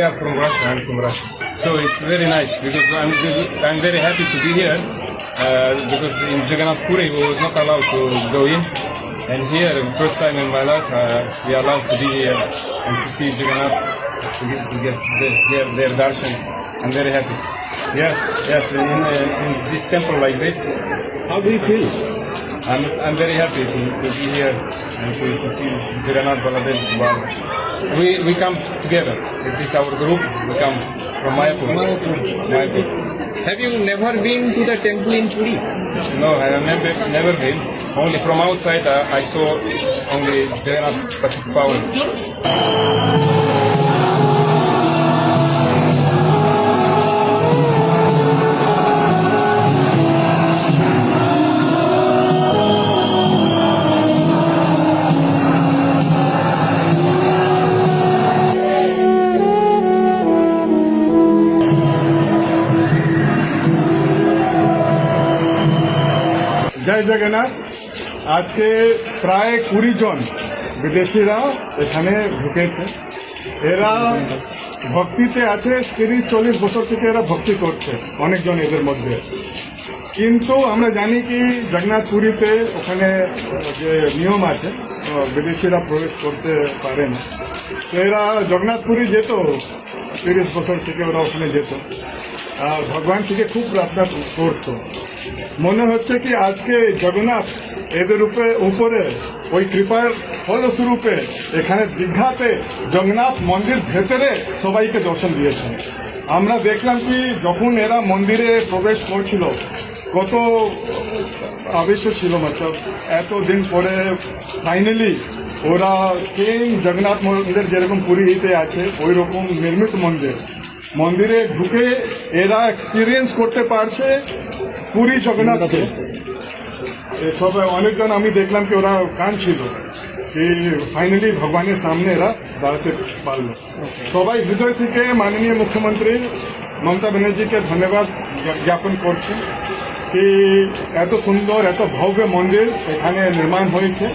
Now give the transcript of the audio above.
are from Russia. I'm from Russia. So it's very nice because I'm very happy to be here because in Jagannath Puri we was not allowed to go in. And here, first time in my life, we are allowed to be here and to see Jagannath, to get their darshan. I'm very happy. Yes, in this temple like this. How do you feel? I'm very happy to be here and to see Jagannath Baladev Subhadra. We come together. This is our group. We come from Mayapur. Have you never been to the temple in Puri? No, I have never been. Only from outside I saw only Jagannath Pawan. জয় জগন্নাথ। আজকে প্রায় 20 জন বিদেশিরা এখানে ঢুকেছে। এরা ভক্তিতে আছে, 30-40 বছর থেকে এরা ভক্তি করছে, অনেকজন এদের মধ্যে। কিন্তু আমরা জানি কি জগন্নাথ পুরীতে ওখানে যে নিয়ম আছে বিদেশিরা প্রবেশ করতে পারে না। তো এরা জগন্নাথ পুরী যেত, 30 বছর থেকে ওরা ওখানে যেত আর ভগবান থেকে খুব প্রার্থনা করতো। মনে হচ্ছে কি আজকে জগন্নাথ এদের উপরে ওই কৃপার ফলস্বরূপে এখানে দীঘাতে জগন্নাথ মন্দির ভেতরে সবাইকে দর্শন দিয়েছেন। আমরা দেখলাম কি যখন এরা মন্দিরে প্রবেশ করছিল কত আবেশ ছিল, মতলব এতদিন পরে ফাইনালি ওরা সেম জগন্নাথ মন্দির যেরকম পুরীতে আছে ওই রকম নির্মিত মন্দিরে ঢুকে এরা এক্সপিরিয়েন্স করতে পারছে পুরী জগন্নাথকে। সবাই অনেকজন আমি দেখলাম কি ওরা কাঁদছিল কি ফাইনালি ভগবানের সামনে এরা দাঁড়াতে পারলো। সবাই হৃদয় থেকে মাননীয় মুখ্যমন্ত্রী মমতা ব্যানার্জিকে ধন্যবাদ জ্ঞাপন করছে কি এত সুন্দর এত ভব্য মন্দির এখানে নির্মাণ হয়েছে।